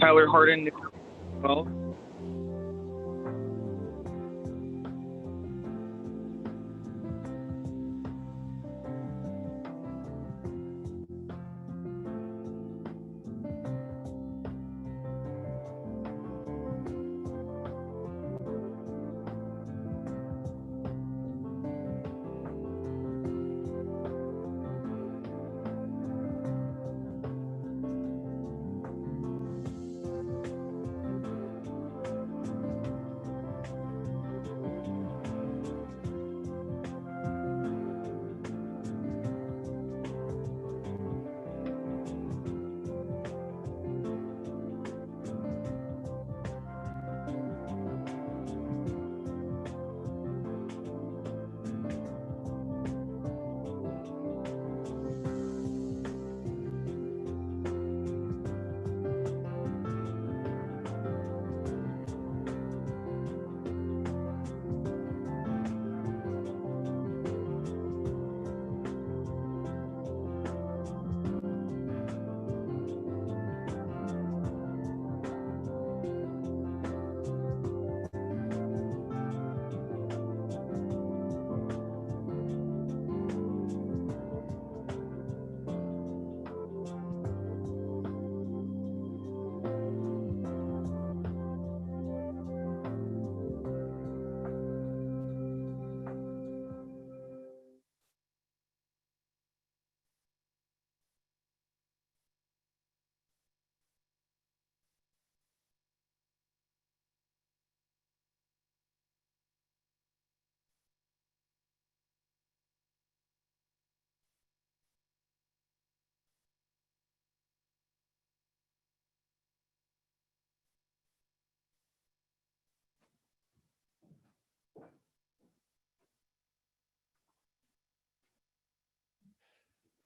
Tyler Harden. Well,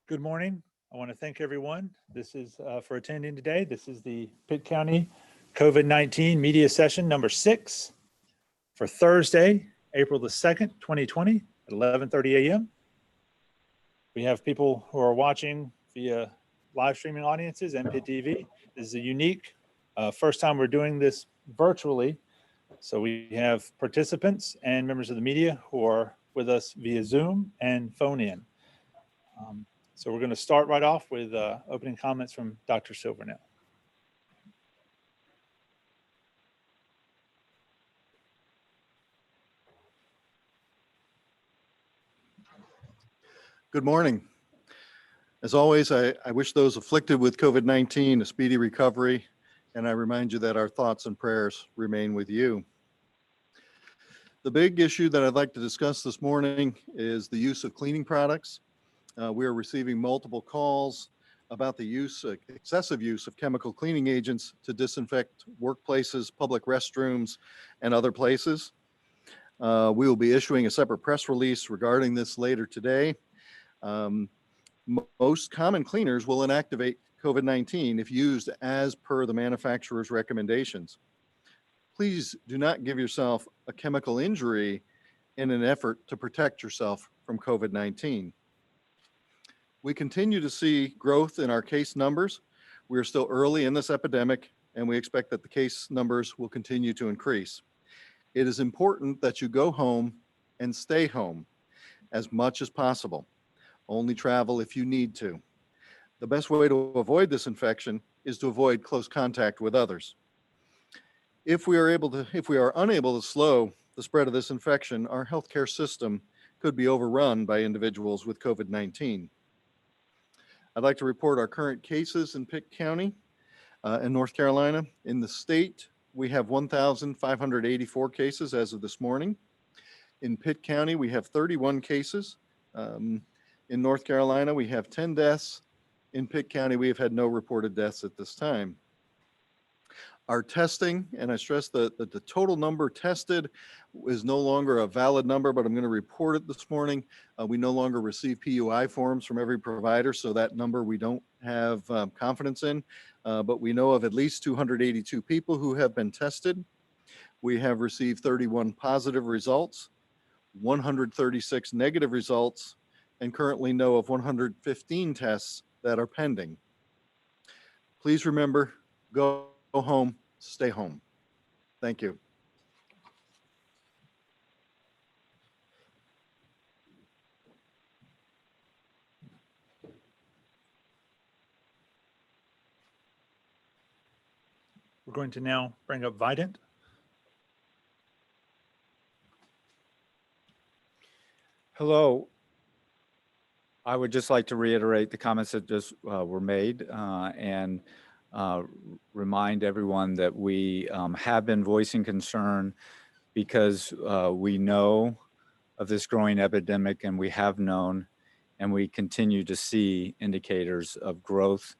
Good morning. I want to thank everyone. This is for attending today. This is the Pitt County COVID-19 media session number 6 for Thursday, April the 2nd, 2020 at 11:30 a.m. We have people who are watching via live streaming audiences and Pitt TV. This is a unique first time we're doing this virtually. So we have participants and members of the media who are with us via Zoom and phone in. So we're going to start right off with opening comments from Dr. Silvernail. Good morning. As always, I wish those afflicted with COVID-19 a speedy recovery, and I remind you that our thoughts and prayers remain with you. The big issue that I'd like to discuss this morning is the use of cleaning products. We are receiving multiple calls about the excessive use of chemical cleaning agents to disinfect workplaces, public restrooms, and other places. We will be issuing a separate press release regarding this later today. Most common cleaners will inactivate COVID-19 if used as per the manufacturer's recommendations. Please do not give yourself a chemical injury in an effort to protect yourself from COVID-19. We continue to see growth in our case numbers. We are still early in this epidemic, and we expect that the case numbers will continue to increase. It is important that you go home and stay home as much as possible. Only travel if you need to. The best way to avoid this infection is to avoid close contact with others. If we are unable to slow the spread of this infection, our healthcare system could be overrun by individuals with COVID-19. I'd like to report our current cases in Pitt County in North Carolina. In the state, we have 1,584 cases as of this morning. In Pitt County, we have 31 cases. In North Carolina, we have 10 deaths. In Pitt County, we have had no reported deaths at this time. Our testing, and I stress that the total number tested is no longer a valid number, but I'm going to report it this morning. We no longer receive PUI forms from every provider, so that number we don't have confidence in, but we know of at least 282 people who have been tested. We have received 31 positive results, 136 negative results, and currently know of 115 tests that are pending. Please remember, go Go home, stay home. Thank you. We're going to now bring up Vidant. Hello. I would just like to reiterate the comments that just were made and remind everyone that we have been voicing concern because we know of this growing epidemic, and we have known and we continue to see indicators of growth,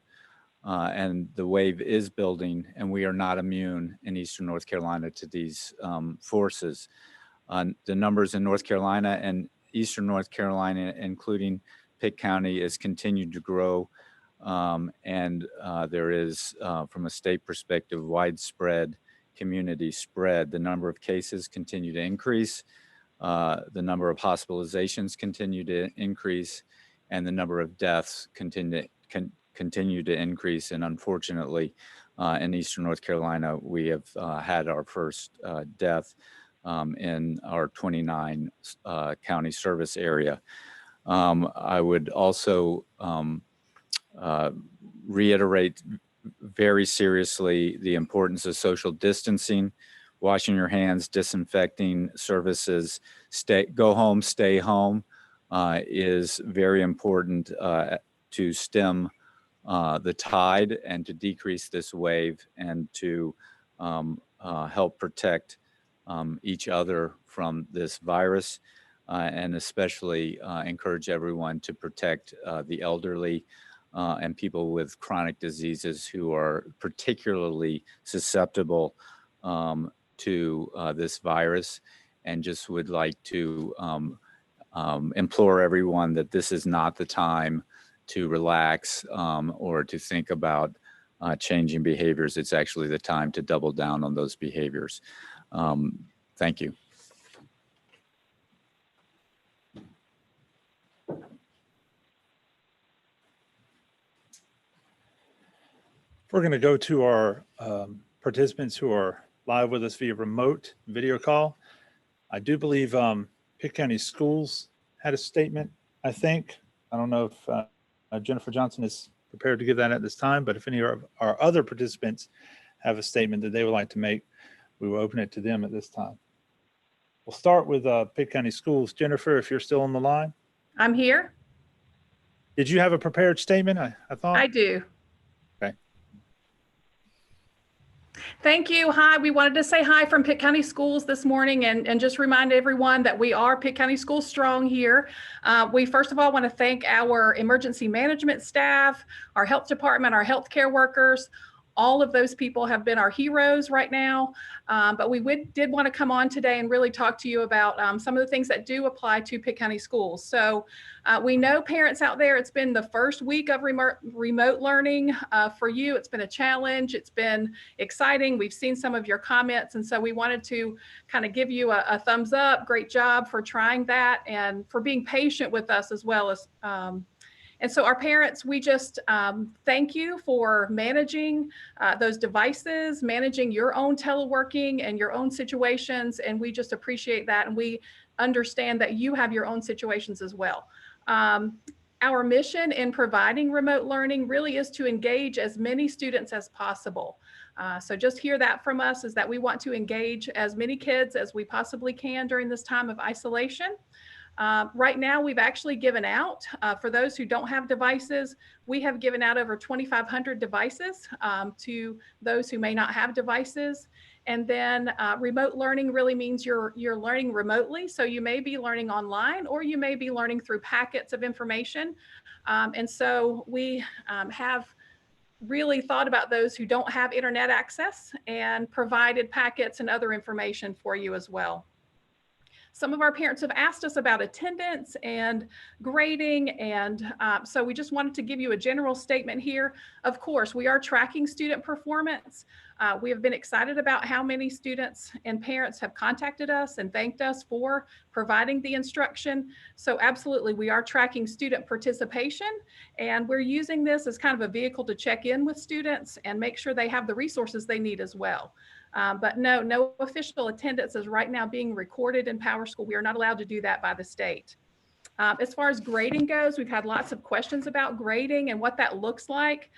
and the wave is building, and we are not immune in Eastern North Carolina to these forces. The numbers in North Carolina and Eastern North Carolina, including Pitt County, is continued to grow, and there is, from a state perspective, widespread community spread. The number of cases continue to increase, the number of hospitalizations continue to increase, and the number of deaths continue to increase. And unfortunately, in Eastern North Carolina, we have had our first death in our 29 county service area. I would also reiterate very seriously the importance of social distancing, washing your hands, disinfecting services, go home, stay home is very important to stem the tide and to decrease this wave and to help protect each other from this virus, and especially encourage everyone to protect the elderly and people with chronic diseases who are particularly susceptible to this virus, and just would like to implore everyone that this is not the time to relax or to think about changing behaviors. It's actually the time to double down on those behaviors. Thank you. We're going to go to our participants who are live with us via remote video call. I do believe Pitt County Schools had a statement, I think. I don't know if Jennifer Johnson is prepared to give that at this time, but if any of our other participants have a statement that they would like to make, we will open it to them at this time. We'll start with Pitt County Schools. Jennifer, if you're still on the line. I'm here. Did you have a prepared statement? I thought. I do. Okay. Thank you. Hi, we wanted to say hi from Pitt County Schools this morning and just remind everyone that we are Pitt County Schools strong here. We first of all want to thank our emergency management staff, our health department, our healthcare workers. All of those people have been our heroes right now, but we did want to come on today and really talk to you about some of the things that do apply to Pitt County Schools. So we know parents out there, it's been the first week of remote learning for you. It's been a challenge. It's been exciting. We've seen some of your comments, and so we wanted to kind of give you a thumbs up. Great job for trying that and for being patient with us as well as and so our parents, we just thank you for managing those devices, managing your own teleworking and your own situations. And we just appreciate that. And we understand that you have your own situations as well. Our mission in providing remote learning really is to engage as many students as possible. So just hear that from us, is that we want to engage as many kids as we possibly can during this time of isolation. Right now, we've actually given out, for those who don't have devices, we have given out over 2,500 devices to those who may not have devices. And then remote learning really means you're learning remotely. So you may be learning online, or you may be learning through packets of information. And so we have really thought about those who don't have internet access and provided packets and other information for you as well. Some of our parents have asked us about attendance and grading, and so we just wanted to give you a general statement here. Of course, we are tracking student performance. We have been excited about how many students and parents have contacted us and thanked us for providing the instruction. So absolutely, we are tracking student participation, and we're using this as kind of a vehicle to check in with students and make sure they have the resources they need as well. But no official attendance is right now being recorded in PowerSchool. We are not allowed to do that by the state. As far as grading goes, we've had lots of questions about grading and what that looks like.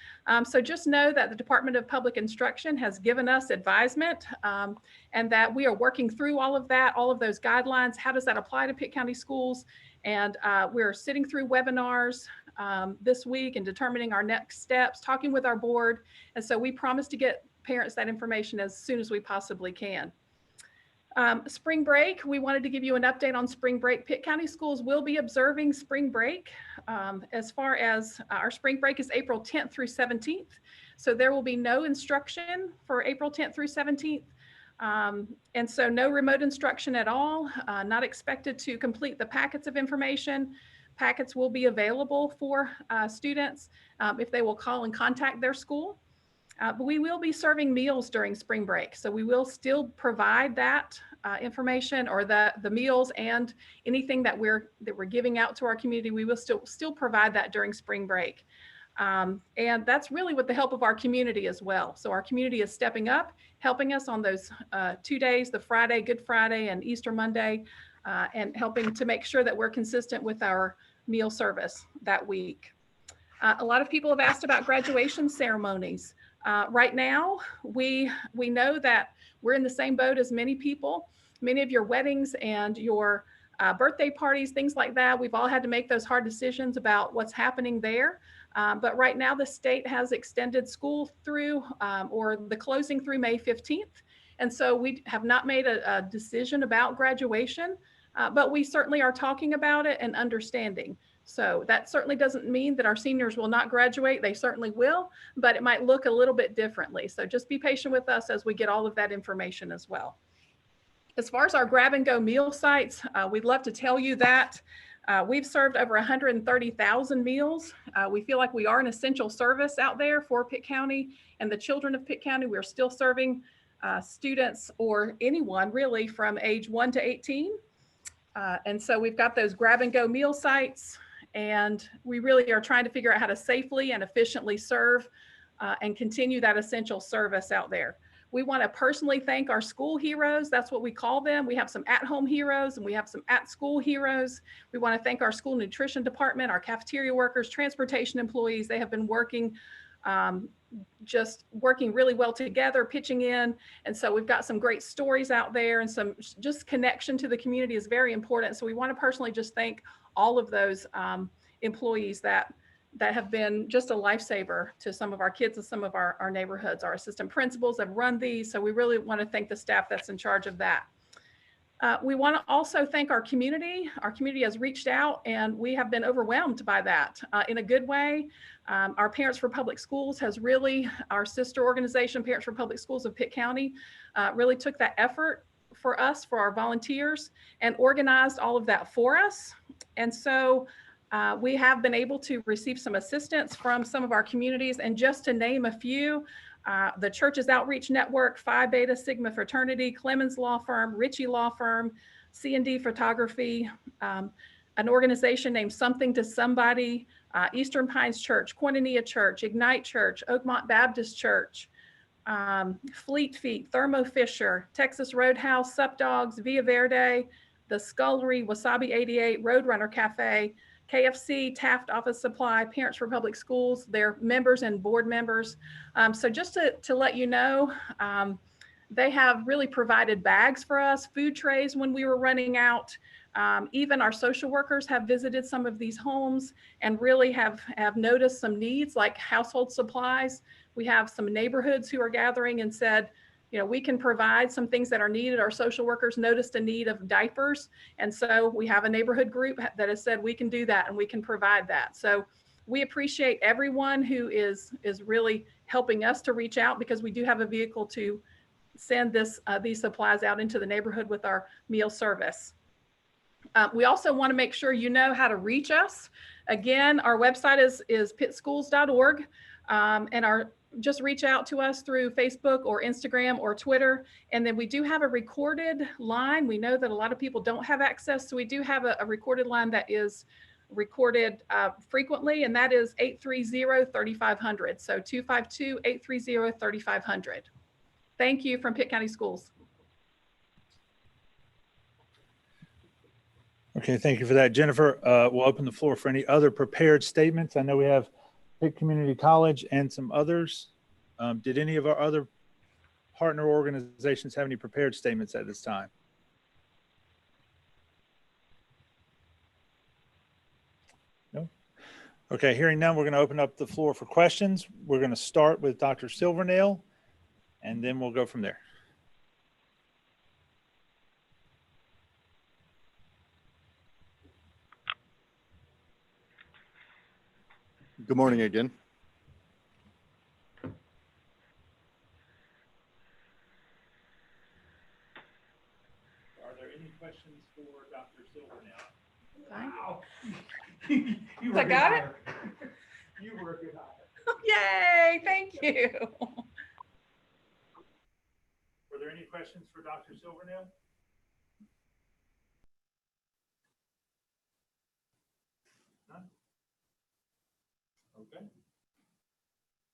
So just know that the Department of Public Instruction has given us advisement and that we are working through all of that, all of those guidelines. How does that apply to Pitt County schools? And we're sitting through webinars this week and determining our next steps, talking with our board. And so we promise to get parents that information as soon as we possibly can. Spring break, we wanted to give you an update on spring break. Pitt County schools will be observing spring break. As far as our spring break is April 10th through 17th. So there will be no instruction for April 10th through 17th. And so no remote instruction at all, not expected to complete the packets of information. Packets will be available for students if they will call and contact their school. But we will be serving meals during spring break. So we will still provide that information, or the meals and anything that we're giving out to our community. We will still provide that during spring break. And that's really with the help of our community as well. So our community is stepping up, helping us on those 2 days, the Friday, Good Friday and Easter Monday, and helping to make sure that we're consistent with our meal service that week. A lot of people have asked about graduation ceremonies. Right now, we know that we're in the same boat as many people. Many of your weddings and your birthday parties, things like that, we've all had to make those hard decisions about what's happening there. But right now, the state has extended school through or the closing through May 15th. And so we have not made a decision about graduation, but we certainly are talking about it and understanding. So that certainly doesn't mean that our seniors will not graduate. They certainly will, but it might look a little bit differently. So just be patient with us as we get all of that information as well. As far as our grab and go meal sites, we'd love to tell you that we've served over 130,000 meals. We feel like we are an essential service out there for Pitt County and the children of Pitt County. We're still serving students or anyone really from age 1 to 18. And so we've got those grab and go meal sites. And we really are trying to figure out how to safely and efficiently serve and continue that essential service out there. We want to personally thank our school heroes. That's what we call them. We have some at-home heroes and we have some at-school heroes. We want to thank our school nutrition department, our cafeteria workers, transportation employees. They have been working, just working really well together, pitching in. And so we've got some great stories out there, and some just connection to the community is very important. So we want to personally just thank all of those employees that have been just a lifesaver to some of our kids and some of our neighborhoods. Our assistant principals have run these, so we really want to thank the staff that's in charge of that. We want to also thank our community. Our community has reached out and we have been overwhelmed by that in a good way. Our Parents for Public Schools has really, our sister organization, Parents for Public Schools of Pitt County, really took that effort for us, for our volunteers, and organized all of that for us. And so we have been able to receive some assistance from some of our communities. And just to name a few, the Church's Outreach Network, Phi Beta Sigma Fraternity, Clemens Law Firm, Ritchie Law Firm, C&D Photography, an organization named Something to Somebody, Eastern Pines Church, Koinonia Church, Ignite Church, Oakmont Baptist Church, Fleet Feet, Thermo Fisher, Texas Roadhouse, Sup Dogs, Via Verde, The Scullery, Wasabi 88, Roadrunner Cafe, KFC, Taft Office Supply, Parents for Public Schools, their members and board members. So just to let you know, they have really provided bags for us, food trays when we were running out. Even our social workers have visited some of these homes and really have noticed some needs like household supplies. We have some neighborhoods who are gathering and said, you know, we can provide some things that are needed. Our social workers noticed a need of diapers. And so we have a neighborhood group that has said we can do that and we can provide that. So we appreciate everyone who is really helping us to reach out, because we do have a vehicle to send these supplies out into the neighborhood with our meal service. We also want to make sure you know how to reach us. Again, our website is pittschools.org, and our just reach out to us through Facebook or Instagram or Twitter. And then we do have a recorded line. We know that a lot of people don't have access. So we do have a recorded line that is recorded frequently, and that is 830-3500. So 252-830-3500. Thank you from Pitt County Schools. Okay, thank you for that, Jennifer. We'll open the floor for any other prepared statements. I know we have Pitt Community College and some others. Did any of our other partner organizations have any prepared statements at this time? No? Okay, hearing none, we're going to open up the floor for questions. We're going to start with Dr. Silvernail, and then we'll go from there. Good morning again. Are there any questions for Dr. Silvernail? Wow. You I got it? You were a good hire. Yay, thank you. Were there any questions for Dr. Silvernail? None? Okay.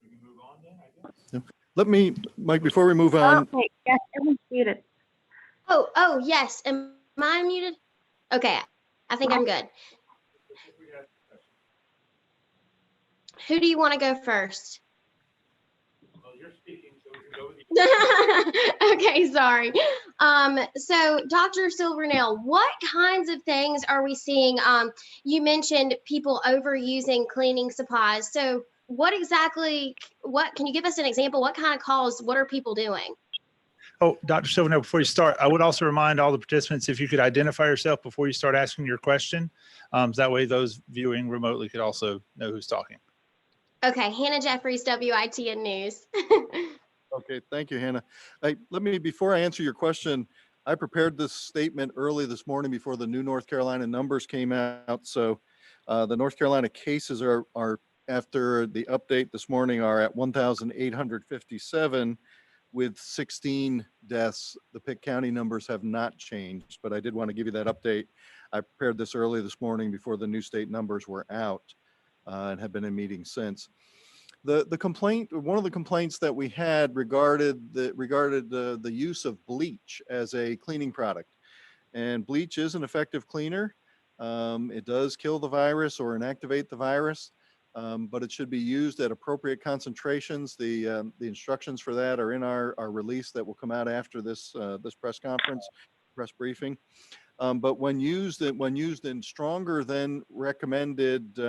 We can move on then, I guess. Let me, Mike, before we move on, Oh, wait, yes, everyone's muted. Oh, yes. Am I muted? Okay, I think I'm good. Who do you want to go first? Well, you're speaking, so we can go with you. Okay, sorry. So Dr. Silvernail, what kinds of things are we seeing? You mentioned people overusing cleaning supplies. So what exactly, can you give us an example? What kind of calls, what are people doing? Oh, Dr. Silvernail, before you start, I would also remind all the participants, if you could identify yourself before you start asking your question. So that way those viewing remotely could also know who's talking. Okay, Hannah Jeffries, WITN News. okay, thank you, Hannah. Before I answer your question, I prepared this statement early this morning before the new North Carolina numbers came out. So the North Carolina cases are after the update this morning are at 1,857 with 16 deaths. The Pitt County numbers have not changed, but I did want to give you that update. I prepared this early this morning before the new state numbers were out and have been in meetings since. One of the complaints that we had regarded the use of bleach as a cleaning product. And bleach is an effective cleaner. It does kill the virus or inactivate the virus, but it should be used at appropriate concentrations. The instructions for that are in our release that will come out after this press conference, press briefing. But when used in stronger than recommended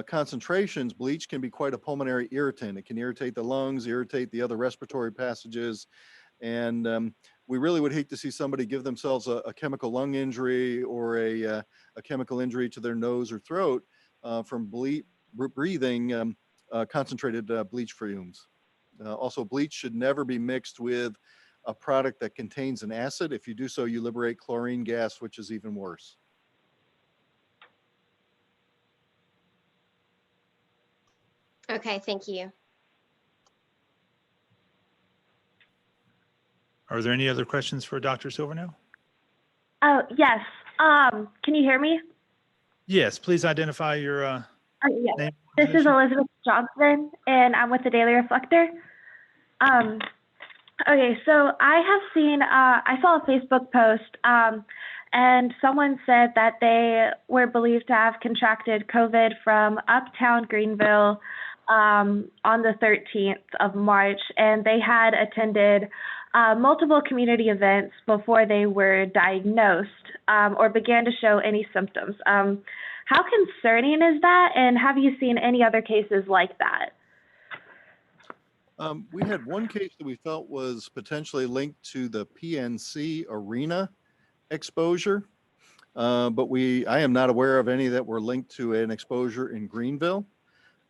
concentrations, bleach can be quite a pulmonary irritant. It can irritate the lungs, irritate the other respiratory passages. And we really would hate to see somebody give themselves a chemical lung injury or a chemical injury to their nose or throat from breathing concentrated bleach fumes. Also, bleach should never be mixed with a product that contains an acid. If you do so, you liberate chlorine gas, which is even worse. Okay, thank you. Are there any other questions for Dr. Silvernail? Oh, yes. Can you hear me? Yes, please identify your Yes. name. This is Elizabeth Johnson, and I'm with the Daily Reflector. Okay, so I have seen, I saw a Facebook post, and someone said that they were believed to have contracted COVID from Uptown Greenville on the 13th of March, and they had attended multiple community events before they were diagnosed or began to show any symptoms. How concerning is that, and have you seen any other cases like that? We had one case that we felt was potentially linked to the PNC arena exposure, but I am not aware of any that were linked to an exposure in Greenville.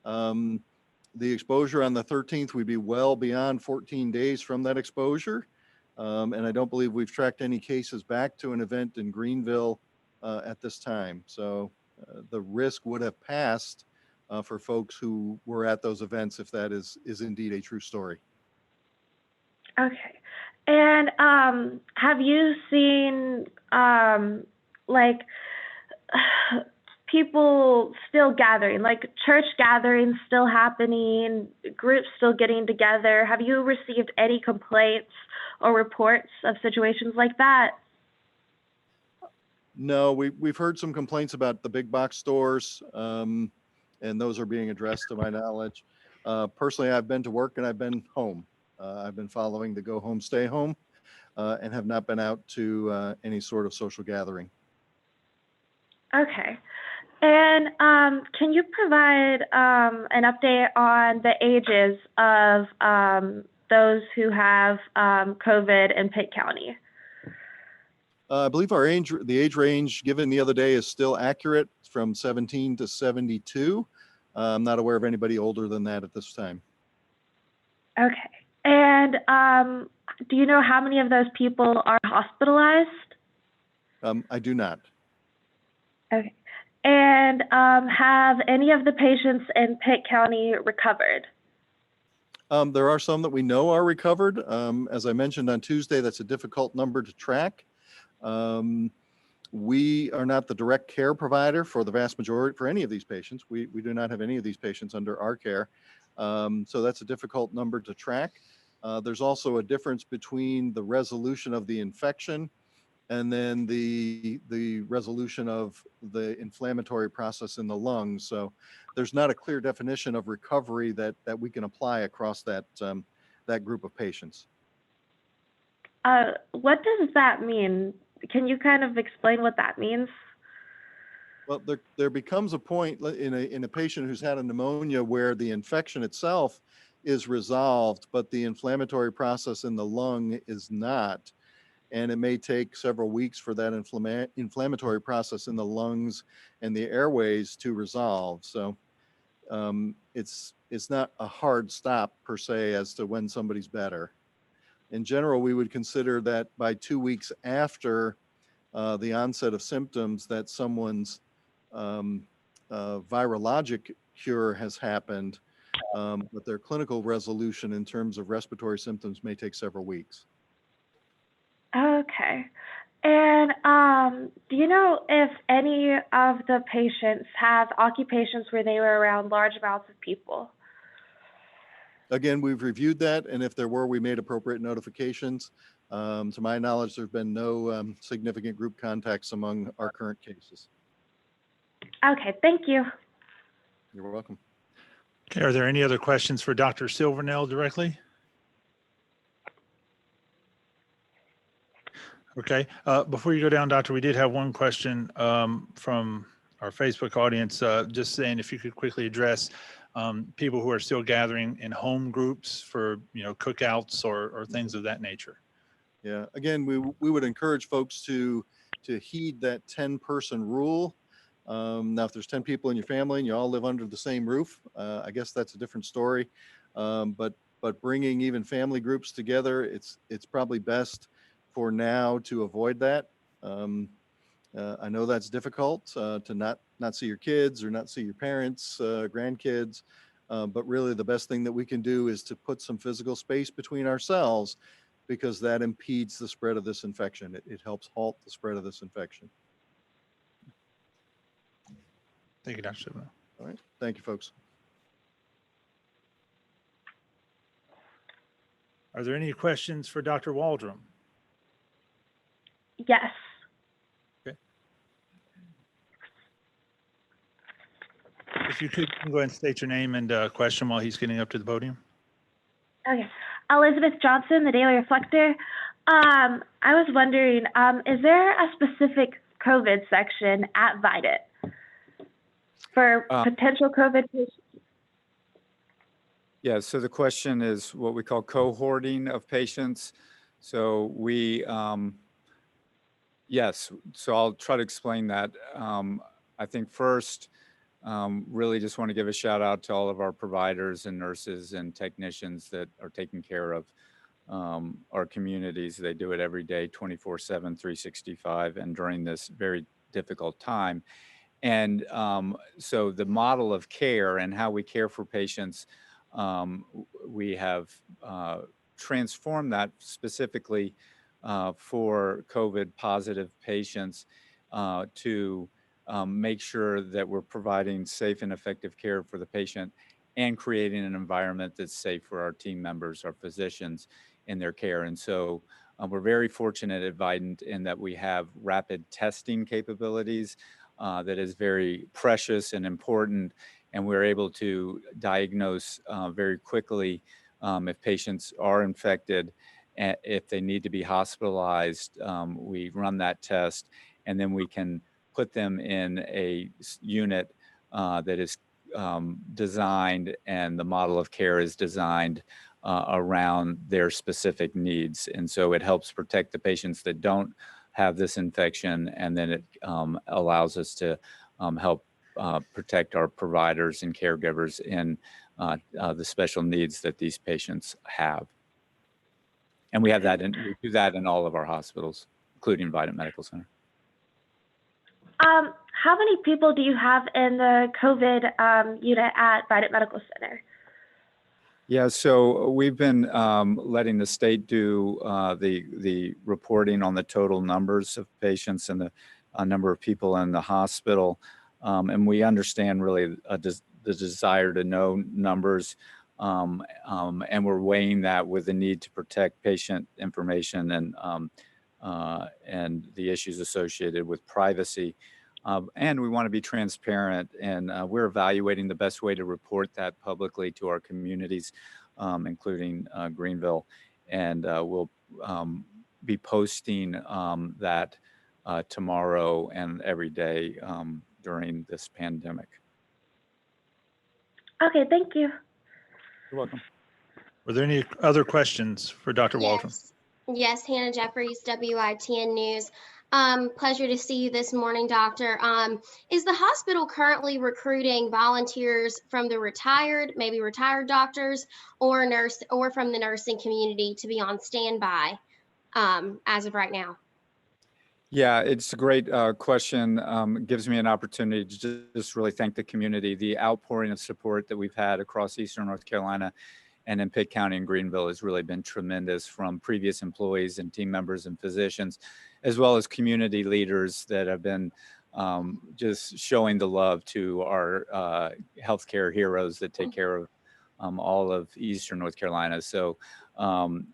The exposure on the 13th would be well beyond 14 days from that exposure. And I don't believe we've tracked any cases back to an event in Greenville at this time. So the risk would have passed for folks who were at those events, if that is indeed a true story. Okay. And have you seen like people still gathering, like church gatherings still happening, groups still getting together? Have you received any complaints or reports of situations like that? No, we've heard some complaints about the big box stores, and those are being addressed to my knowledge. Personally, I've been to work and I've been home. I've been following the go home, stay home, and have not been out to any sort of social gathering. Okay. And can you provide an update on the ages of those who have COVID in Pitt County? I believe the age range given the other day is still accurate. It's from 17 to 72. I'm not aware of anybody older than that at this time. Okay. And do you know how many of those people are hospitalized? I do not. Okay. And have any of the patients in Pitt County recovered? There are some that we know are recovered. As I mentioned on Tuesday, that's a difficult number to track. We are not the direct care provider for the vast majority, for any of these patients. We do not have any of these patients under our care. So that's a difficult number to track. There's also a difference between the resolution of the infection and then the resolution of the inflammatory process in the lungs. So there's not a clear definition of recovery that we can apply across that group of patients. What does that mean? Can you kind of explain what that means? Well, there becomes a point in a patient who's had a pneumonia where the infection itself is resolved, but the inflammatory process in the lung is not. And it may take several weeks for that inflammatory process in the lungs and the airways to resolve. So it's not a hard stop per se as to when somebody's better. In general, we would consider that by 2 weeks after the onset of symptoms that someone's virologic cure has happened, but their clinical resolution in terms of respiratory symptoms may take several weeks. Okay. And do you know if any of the patients have occupations where they were around large amounts of people? Again, we've reviewed that, and if there were, we made appropriate notifications. To my knowledge, there's been no significant group contacts among our current cases. Okay, thank you. You're welcome. Okay, are there any other questions for Dr. Silvernail directly? Okay, before you go down, Doctor, we did have one question from our Facebook audience, just saying if you could quickly address people who are still gathering in home groups for, cookouts or things of that nature. Yeah, again, we would encourage folks to heed that 10-person rule. Now, if there's 10 people in your family and you all live under the same roof, I guess that's a different story. But bringing even family groups together, it's probably best for now to avoid that. I know that's difficult to not see your kids or not see your parents, grandkids, but really the best thing that we can do is to put some physical space between ourselves, because that impedes the spread of this infection. It helps halt the spread of this infection. Thank you, Dr. Silvernail. All right, thank you, folks. Are there any questions for Dr. Waldron? Yes. Okay. If you could go ahead and state your name and question while he's getting up to the podium. Okay. Elizabeth Johnson, the Daily Reflector. I was wondering, is there a specific COVID section at VIDIT for potential COVID patients? Yeah, so the question is what we call cohorting of patients. So yes, so I'll try to explain that. I think first, really just want to give a shout out to all of our providers and nurses and technicians that are taking care of our communities. They do it every day, 24/7, 365, and during this very difficult time. And so the model of care and how we care for patients, we have transformed that specifically for COVID positive patients to make sure that we're providing safe and effective care for the patient and creating an environment that's safe for our team members, our physicians in their care. And so we're very fortunate at Vidant in that we have rapid testing capabilities that is very precious and important. And we're able to diagnose very quickly if patients are infected, if they need to be hospitalized. We run that test, and then we can put them in a unit that is designed, and the model of care is designed around their specific needs. And so it helps protect the patients that don't have this infection, and then it allows us to help protect our providers and caregivers in the special needs that these patients have. And we we do that in all of our hospitals, including Vidant Medical Center. How many people do you have in the COVID unit at Vidant Medical Center? Yeah, so we've been letting the state do the reporting on the total numbers of patients and the number of people in the hospital. And we understand really the desire to know numbers. And we're weighing that with the need to protect patient information and the issues associated with privacy. And we want to be transparent, and we're evaluating the best way to report that publicly to our communities, including Greenville. And we'll be posting that tomorrow and every day during this pandemic. Okay, thank you. You're welcome. Were there any other questions for Dr. Waldron? Yes, Hannah Jeffries, WITN News. Pleasure to see you this morning, Doctor. Is the hospital currently recruiting volunteers from the maybe retired doctors or from the nursing community to be on standby as of right now? Yeah, it's a great question. It gives me an opportunity to just really thank the community. The outpouring of support that we've had across Eastern North Carolina and in Pitt County and Greenville has really been tremendous, from previous employees and team members and physicians, as well as community leaders that have been just showing the love to our healthcare heroes that take care of all of Eastern North Carolina. So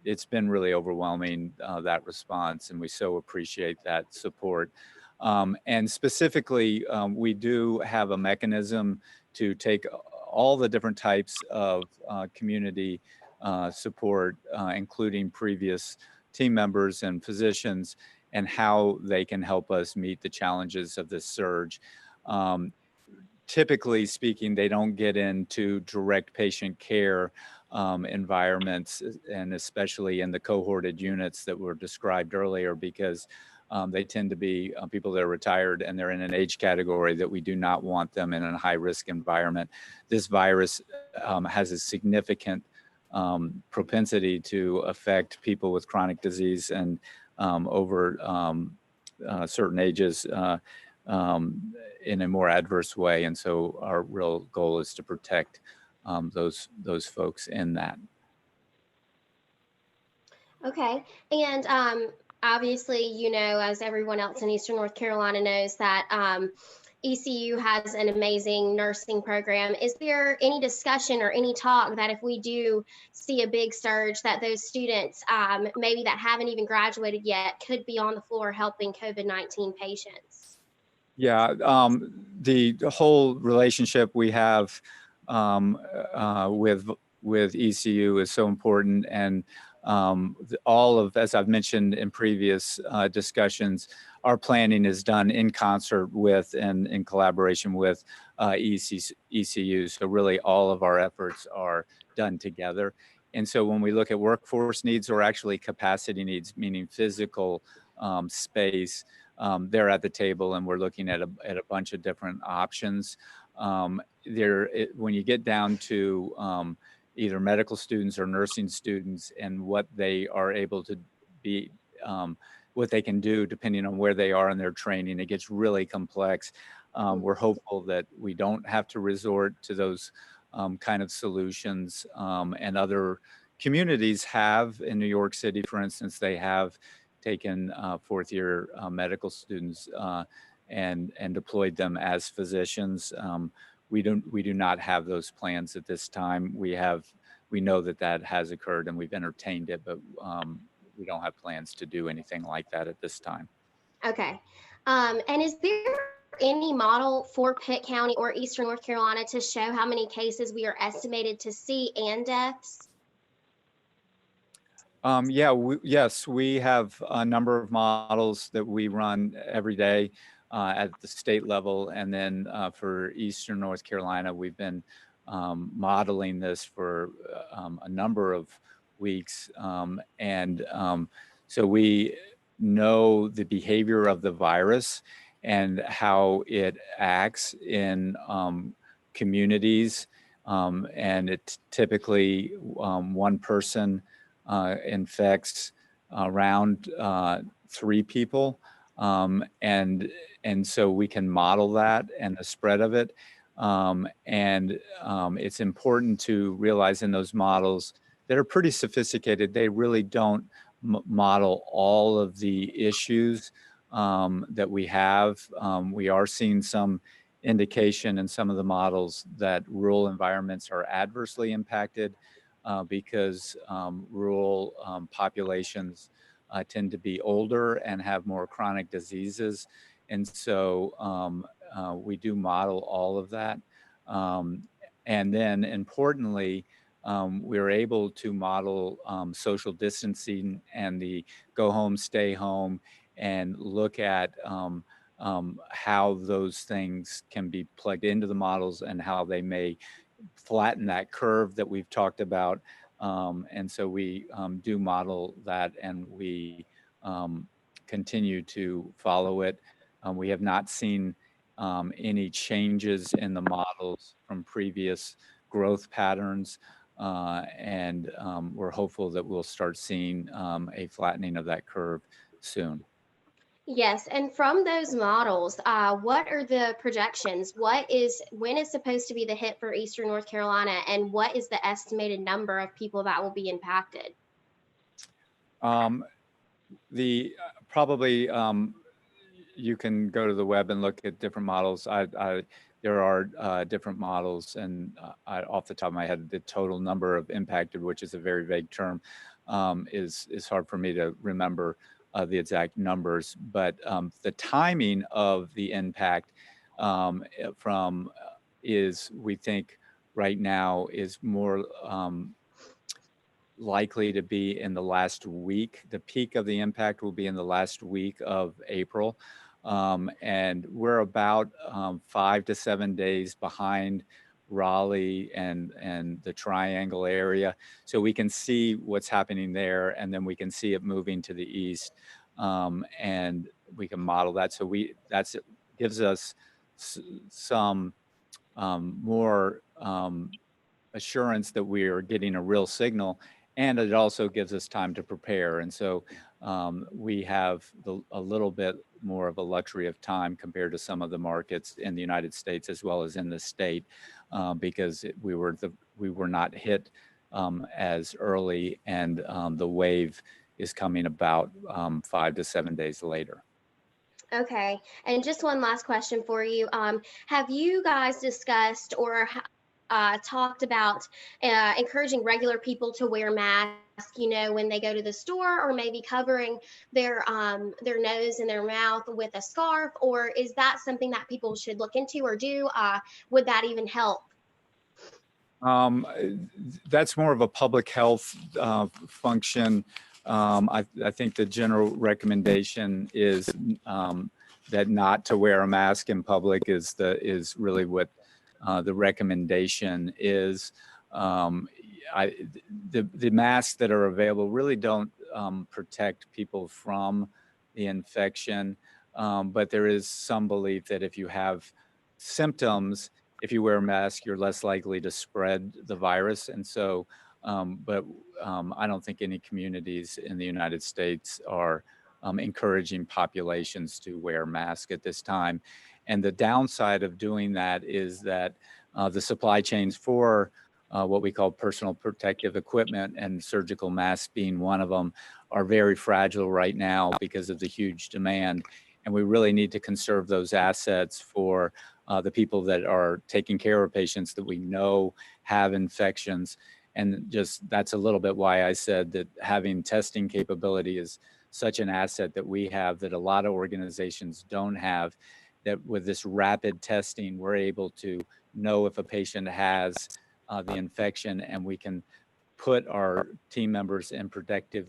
it's been really overwhelming, that response, and we so appreciate that support. And specifically, we do have a mechanism to take all the different types of community support, including previous team members and physicians, and how they can help us meet the challenges of this surge. Typically speaking, they don't get into direct patient care environments, and especially in the cohorted units that were described earlier, because they tend to be people that are retired, and they're in an age category that we do not want them in a high-risk environment. This virus has a significant propensity to affect people with chronic disease and over certain ages in a more adverse way. And so our real goal is to protect those folks in that. Okay. And obviously, you know, as everyone else in Eastern North Carolina knows, that ECU has an amazing nursing program. Is there any discussion or any talk that if we do see a big surge, that those students maybe that haven't even graduated yet could be on the floor helping COVID-19 patients? Yeah, the whole relationship we have with ECU is so important, and all of, as I've mentioned in previous discussions, our planning is done in concert with and in collaboration with ECU. So really all of our efforts are done together. And so when we look at workforce needs, or actually capacity needs, meaning physical space, they're at the table, and we're looking at a bunch of different options. When you get down to either medical students or nursing students and what they are able to be, what they can do depending on where they are in their training, it gets really complex. We're hopeful that we don't have to resort to those kind of solutions. And other communities have, in New York City, for instance, they have taken fourth-year medical students and deployed them as physicians. We do not have those plans at this time. We know that has occurred and we've entertained it, but we don't have plans to do anything like that at this time. Okay. And is there any model for Pitt County or Eastern North Carolina to show how many cases we are estimated to see and deaths? Yes, we have a number of models that we run every day at the state level. And then for Eastern North Carolina, we've been modeling this for a number of weeks. So we know the behavior of the virus and how it acts in communities. And it typically one person infects around 3 people. And so we can model that and the spread of it. It's important to realize in those models that are pretty sophisticated, they really don't model all of the issues that we have. We are seeing some indication in some of the models that rural environments are adversely impacted because rural populations tend to be older and have more chronic diseases. And so we do model all of that. And then importantly, we're able to model social distancing and the go home, stay home, and look at how those things can be plugged into the models and how they may flatten that curve that we've talked about. And so we do model that, and we continue to follow it. We have not seen any changes in the models from previous growth patterns. And we're hopeful that we'll start seeing a flattening of that curve soon. Yes, and from those models, what are the projections? When is supposed to be the hit for Eastern North Carolina, and what is the estimated number of people that will be impacted? Probably you can go to the web and look at different models. There are different models, and off the top of my head, the total number of impacted, which is a very vague term, is hard for me to remember the exact numbers. But the timing of the impact we think right now is more likely to be in the last week. The peak of the impact will be in the last week of April. And we're about 5 to 7 days behind Raleigh and the Triangle area. So we can see what's happening there, and then we can see it moving to the east, and we can model that. So that gives us some more assurance that we are getting a real signal, and it also gives us time to prepare. And so we have a little bit more of a luxury of time compared to some of the markets in the United States as well as in the state, because we were not hit as early, and the wave is coming about 5 to 7 days later. Okay, and just one last question for you. Have you guys discussed or talked about encouraging regular people to wear masks, when they go to the store, or maybe covering their nose and their mouth with a scarf? Or is that something that people should look into or do? Would that even help? That's more of a public health function. I think the general recommendation is that not to wear a mask in public is really what the recommendation is. The masks that are available really don't protect people from the infection, but there is some belief that if you have symptoms, if you wear a mask, you're less likely to spread the virus. And so, but I don't think any communities in the United States are encouraging populations to wear masks at this time. And the downside of doing that is that the supply chains for what we call personal protective equipment, and surgical masks being one of them, are very fragile right now because of the huge demand. And we really need to conserve those assets for the people that are taking care of patients that we know have infections. And just that's a little bit why I said that having testing capability is such an asset that we have that a lot of organizations don't have, that with this rapid testing, we're able to know if a patient has the infection, and we can put our team members in protective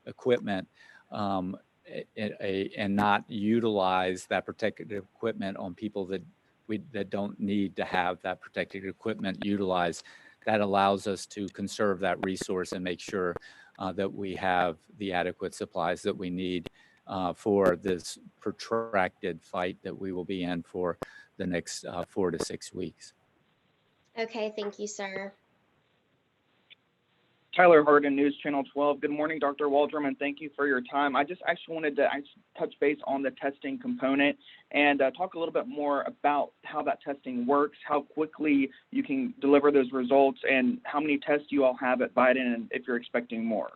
equipment and not utilize that protective equipment on people that don't need to have that protective equipment utilized. That allows us to conserve that resource and make sure that we have the adequate supplies that we need for this protracted fight that we will be in for the next 4 to 6 weeks. Okay, thank you, sir. Tyler Harden, News Channel 12. Good morning, Dr. Waldron, and thank you for your time. I just actually wanted to touch base on the testing component and talk a little bit more about how that testing works, how quickly you can deliver those results, and how many tests you all have at Biden, and if you're expecting more.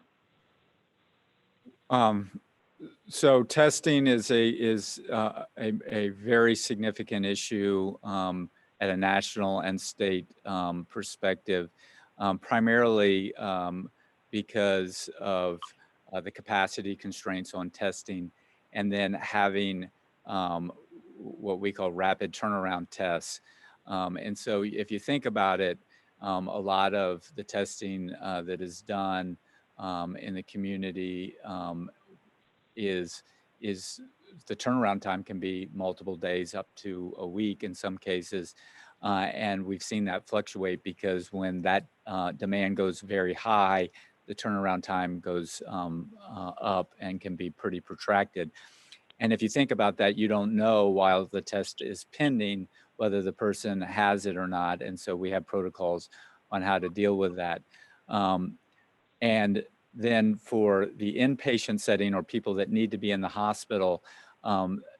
So testing is a very significant issue at a national and state perspective, primarily because of the capacity constraints on testing, and then having what we call rapid turnaround tests. And so if you think about it, a lot of the testing that is done in the community is the turnaround time can be multiple days up to a week in some cases. And we've seen that fluctuate because when that demand goes very high, the turnaround time goes up and can be pretty protracted. And if you think about that, you don't know while the test is pending whether the person has it or not. And so we have protocols on how to deal with that. And then for the inpatient setting or people that need to be in the hospital,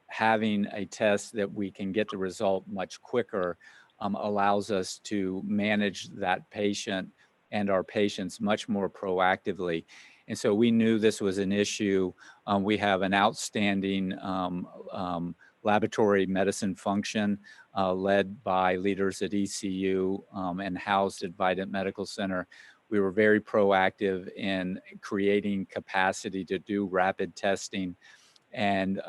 having a test that we can get the result much quicker allows us to manage that patient and our patients much more proactively. And so we knew this was an issue. We have an outstanding laboratory medicine function led by leaders at ECU and housed at Vidant Medical Center. We were very proactive in creating capacity to do rapid testing, and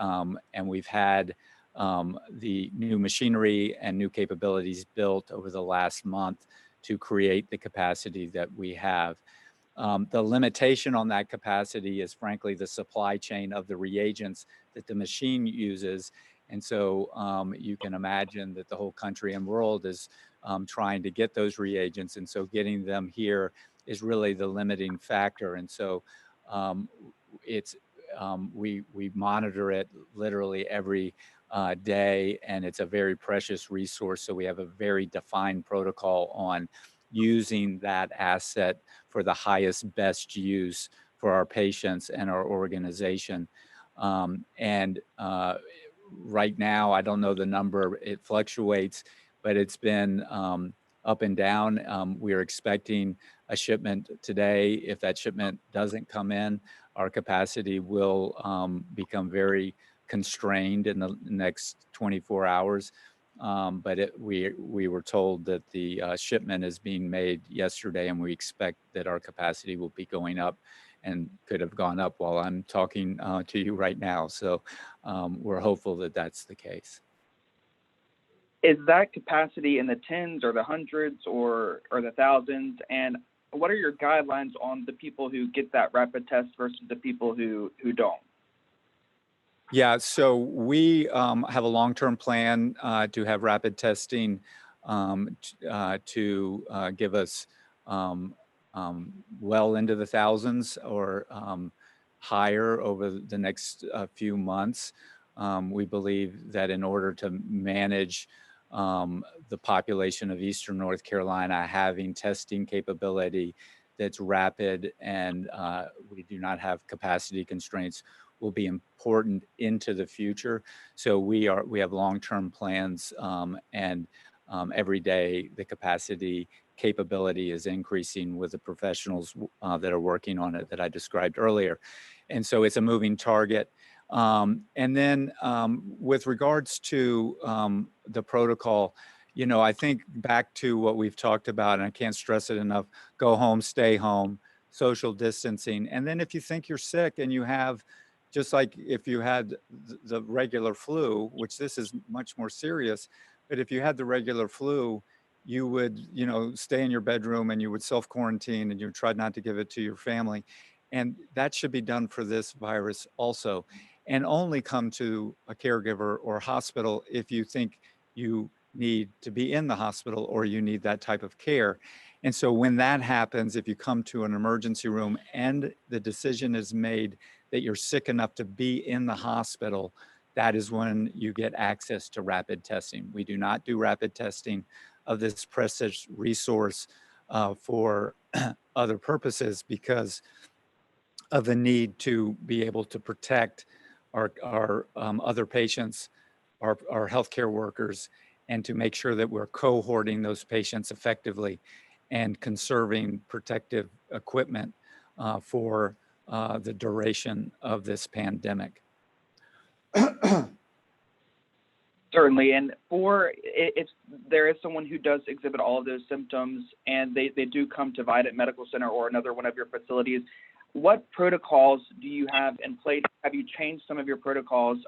we've had the new machinery and new capabilities built over the last month to create the capacity that we have. The limitation on that capacity is frankly the supply chain of the reagents that the machine uses. And so you can imagine that the whole country and world is trying to get those reagents. And so getting them here is really the limiting factor. And so we monitor it literally every day, and it's a very precious resource. So we have a very defined protocol on using that asset for the highest, best use for our patients and our organization. Right now, I don't know the number, it fluctuates, but it's been up and down. We are expecting a shipment today. If that shipment doesn't come in, our capacity will become very constrained in the next 24 hours. But we were told that the shipment is being made yesterday, and we expect that our capacity will be going up and could have gone up while I'm talking to you right now. So we're hopeful that that's the case. Is that capacity in the tens or the hundreds or the thousands? And what are your guidelines on the people who get that rapid test versus the people who don't? Yeah, so we have a long-term plan to have rapid testing to give us well into the thousands or higher over the next few months. We believe that in order to manage the population of Eastern North Carolina, having testing capability that's rapid and we do not have capacity constraints will be important into the future. So we have long-term plans, and every day the capacity capability is increasing with the professionals that are working on it that I described earlier. And so it's a moving target. And then with regards to the protocol, you know, I think back to what we've talked about, and I can't stress it enough: go home, stay home, social distancing. And then if you think you're sick and you have, just like if you had the regular flu, which this is much more serious, but if you had the regular flu, you would, you know, stay in your bedroom and you would self-quarantine and you would try not to give it to your family. And that should be done for this virus also. And only come to a caregiver or hospital if you think you need to be in the hospital or you need that type of care. And so when that happens, if you come to an emergency room and the decision is made that you're sick enough to be in the hospital, that is when you get access to rapid testing. We do not do rapid testing of this precious resource for other purposes because of the need to be able to protect our other patients, our healthcare workers, and to make sure that we're cohorting those patients effectively and conserving protective equipment for the duration of this pandemic. Certainly, and if there is someone who does exhibit all of those symptoms and they do come to Vidant Medical Center or another one of your facilities, what protocols do you have in place? Have you changed some of your protocols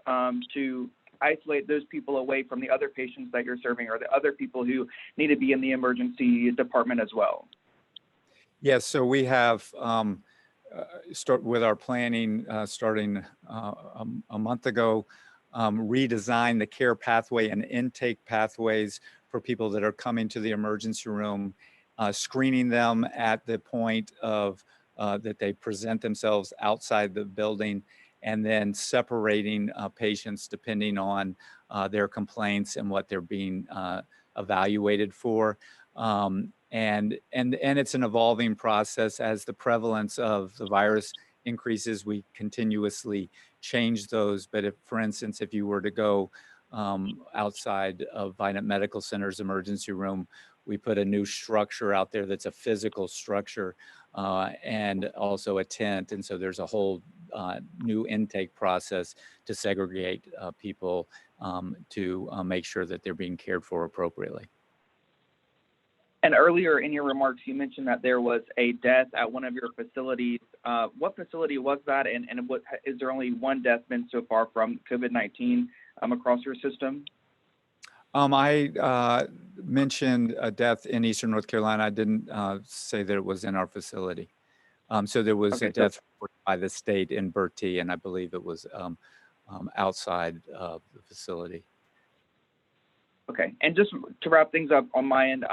to isolate those people away from the other patients that you're serving or the other people who need to be in the emergency department as well? Yes, so we have start with our planning starting a month ago, redesign the care pathway and intake pathways for people that are coming to the emergency room, screening them at the point of that they present themselves outside the building, and then separating patients depending on their complaints and what they're being evaluated for. And it's an evolving process. As the prevalence of the virus increases, we continuously change those. But if, for instance, if you were to go outside of Vidant Medical Center's emergency room, we put a new structure out there that's a physical structure and also a tent. And so there's a whole new intake process to segregate people to make sure that they're being cared for appropriately. And earlier in your remarks, you mentioned that there was a death at one of your facilities. What facility was that? And what, is there only one death been so far from COVID-19 across your system? I mentioned a death in Eastern North Carolina. I didn't say that it was in our facility. So there was a death by the state in Bertie, and I believe it was outside of the facility. Okay, and just to wrap things up on my end,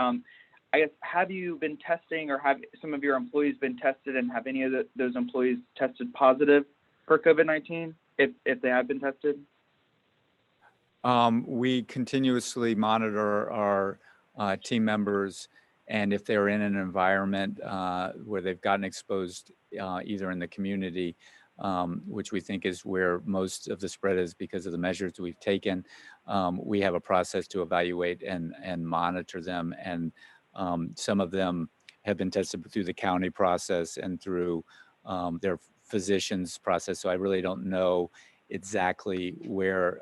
I guess, have you been testing, or have some of your employees been tested, and have any of those employees tested positive for COVID-19 if they have been tested? We continuously monitor our team members, and if they're in an environment where they've gotten exposed either in the community, which we think is where most of the spread is because of the measures we've taken, we have a process to evaluate and monitor them. And some of them have been tested through the county process and through their physician's process. So I really don't know exactly where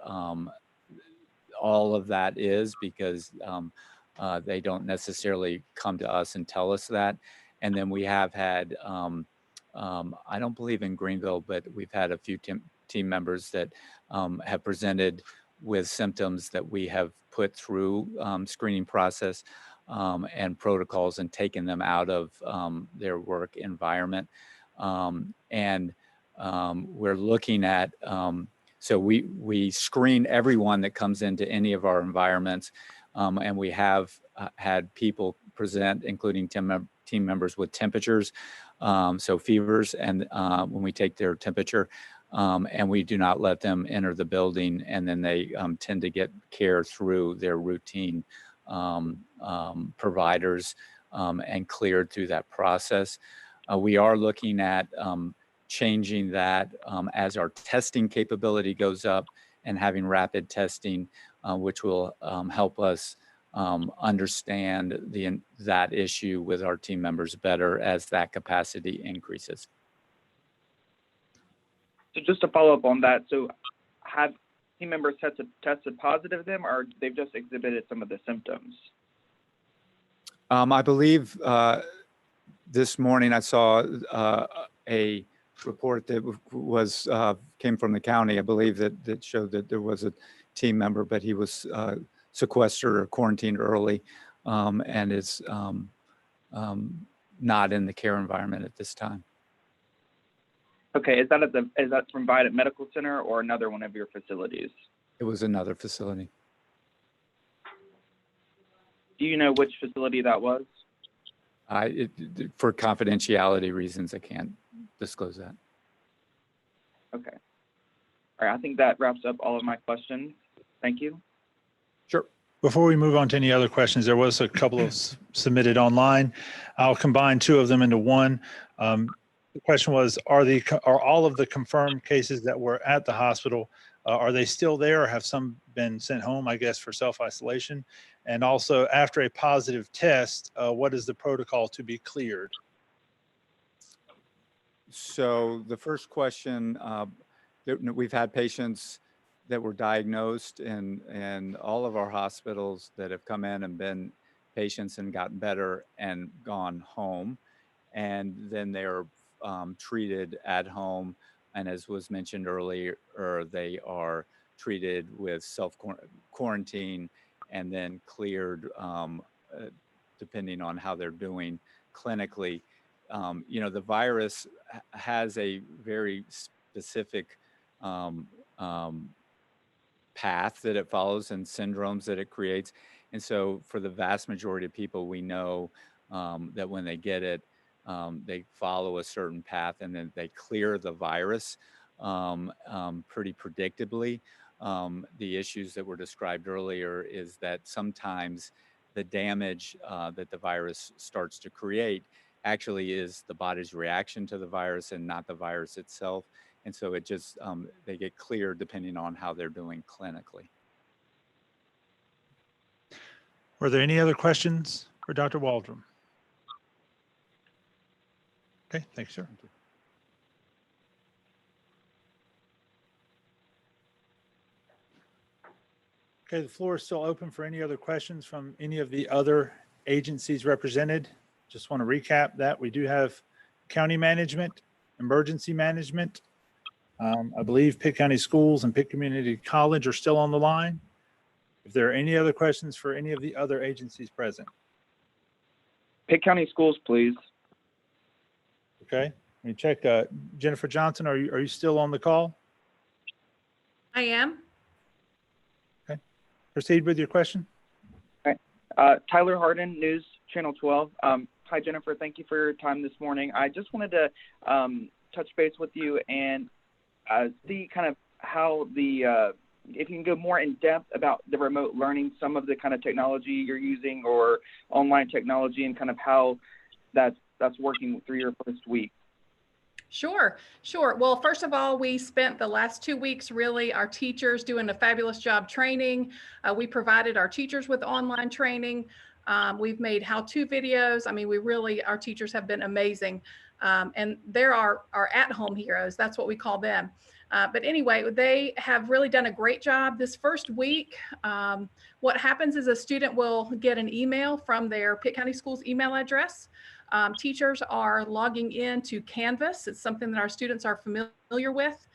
all of that is, because they don't necessarily come to us and tell us that. And then we have had, I don't believe in Greenville, but we've had a few team members that have presented with symptoms that we have put through screening process and protocols and taken them out of their work environment. And we're looking at, so we screen everyone that comes into any of our environments, and we have had people present, including team members with temperatures, so fevers, and when we take their temperature, and we do not let them enter the building, and then they tend to get care through their routine providers and cleared through that process. We are looking at changing that as our testing capability goes up and having rapid testing, which will help us understand that issue with our team members better as that capacity increases. So just to follow up on that, so have team members tested positive then, or they've just exhibited some of the symptoms? I believe this morning I saw a report that was came from the county. I believe that showed that there was a team member, but he was sequestered or quarantined early, and is not in the care environment at this time. Okay, is that from Vidant Medical Center or another one of your facilities? It was another facility. Do you know which facility that was? For confidentiality reasons, I can't disclose that. Okay. All right, I think that wraps up all of my questions. Thank you. Sure. Before we move on to any other questions, there was a couple of submitted online. I'll combine two of them into one. The question was, are all of the confirmed cases that were at the hospital, are they still there, or have some been sent home, I guess, for self-isolation? And also, after a positive test, what is the protocol to be cleared? So the first question, we've had patients that were diagnosed in all of our hospitals that have come in and been patients and gotten better and gone home. And then they're treated at home. And as was mentioned earlier, they are treated with self-quarantine and then cleared depending on how they're doing clinically. The virus has a very specific path that it follows and syndromes that it creates. And so for the vast majority of people, we know that when they get it, they follow a certain path and then they clear the virus pretty predictably. The issues that were described earlier is that sometimes the damage that the virus starts to create actually is the body's reaction to the virus and not the virus itself. And so it just, they get cleared depending on how they're doing clinically. Were there any other questions for Dr. Waldron? Okay, thanks, sir. Thank you. Okay, the floor is still open for any other questions from any of the other agencies represented. Just want to recap that we do have county management, emergency management. I believe Pitt County Schools and Pitt Community College are still on the line. If there are any other questions for any of the other agencies present. Pitt County Schools, please. Okay, let me check. Jennifer Johnson, are you still on the call? I am. Proceed with your question. All right. Tyler Harden, News Channel 12. Hi, Jennifer. Thank you for your time this morning. I just wanted to touch base with you and see kind of how if you can go more in depth about the remote learning, some of the kind of technology you're using or online technology and kind of how that's working through your first week. Sure. Well, first of all, we spent the last 2 weeks, really, our teachers doing a fabulous job training. We provided our teachers with online training. We've made how-to videos. I mean, our teachers have been amazing. And they're our at-home heroes. That's what we call them. But anyway, they have really done a great job this first week. What happens is a student will get an email from their Pitt County Schools email address. Teachers are logging in to Canvas. It's something that our students are familiar with.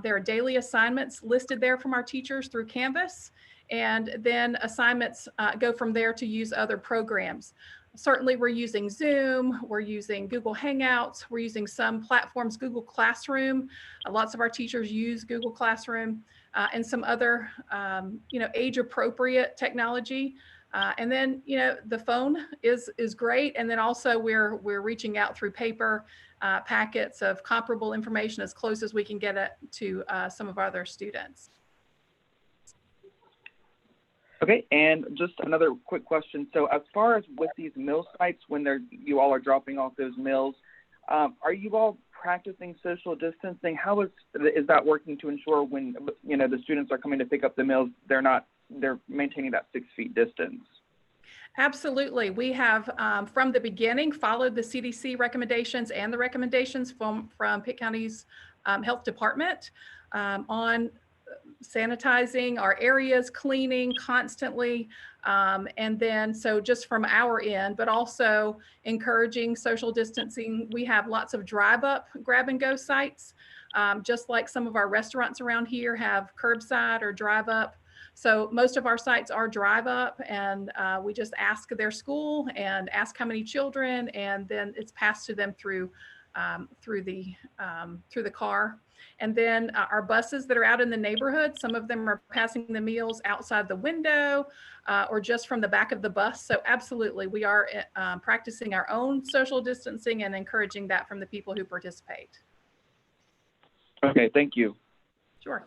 There are daily assignments listed there from our teachers through Canvas, and then assignments go from there to use other programs. Certainly, we're using Zoom, we're using Google Hangouts, we're using some platforms, Google Classroom. Lots of our teachers use Google Classroom and some other, age-appropriate technology. And then, the phone is great. And then also we're reaching out through paper packets of comparable information as close as we can get it to some of our other students. Okay, and just another quick question. So as far as with these meal sites, when you all are dropping off those meals, are you all practicing social distancing? How is that working to ensure when, the students are coming to pick up the meals, they're maintaining that 6 feet distance? Absolutely. We have, from the beginning, followed the CDC recommendations and the recommendations from Pitt County's Health Department on sanitizing our areas, cleaning constantly. And then, so just from our end, but also encouraging social distancing. We have lots of drive up grab and go sites, just like some of our restaurants around here have curbside or drive up. So most of our sites are drive up, and we just ask their school and ask how many children, and then it's passed to them through the car. And then our buses that are out in the neighborhood, some of them are passing the meals outside the window or just from the back of the bus. So absolutely, we are practicing our own social distancing and encouraging that from the people who participate. Okay, thank you. Sure.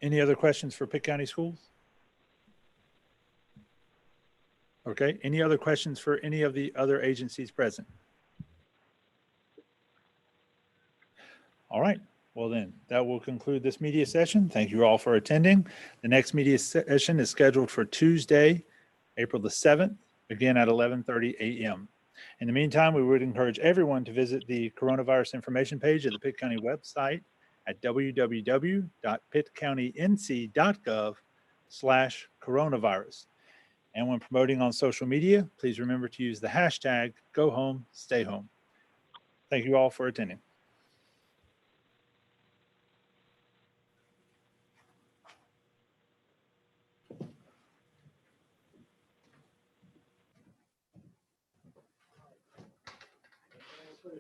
Any other questions for Pitt County Schools? Okay, any other questions for any of the other agencies present? All right, well then, that will conclude this media session. Thank you all for attending. The next media session is scheduled for Tuesday, April the 7th, again at 11:30 a.m. In the meantime, we would encourage everyone to visit the coronavirus information page of the Pitt County website at www.pittcountync.gov/coronavirus. And when promoting on social media, please remember to use the hashtag #GoHomeStayHome. Thank you all for attending. Put a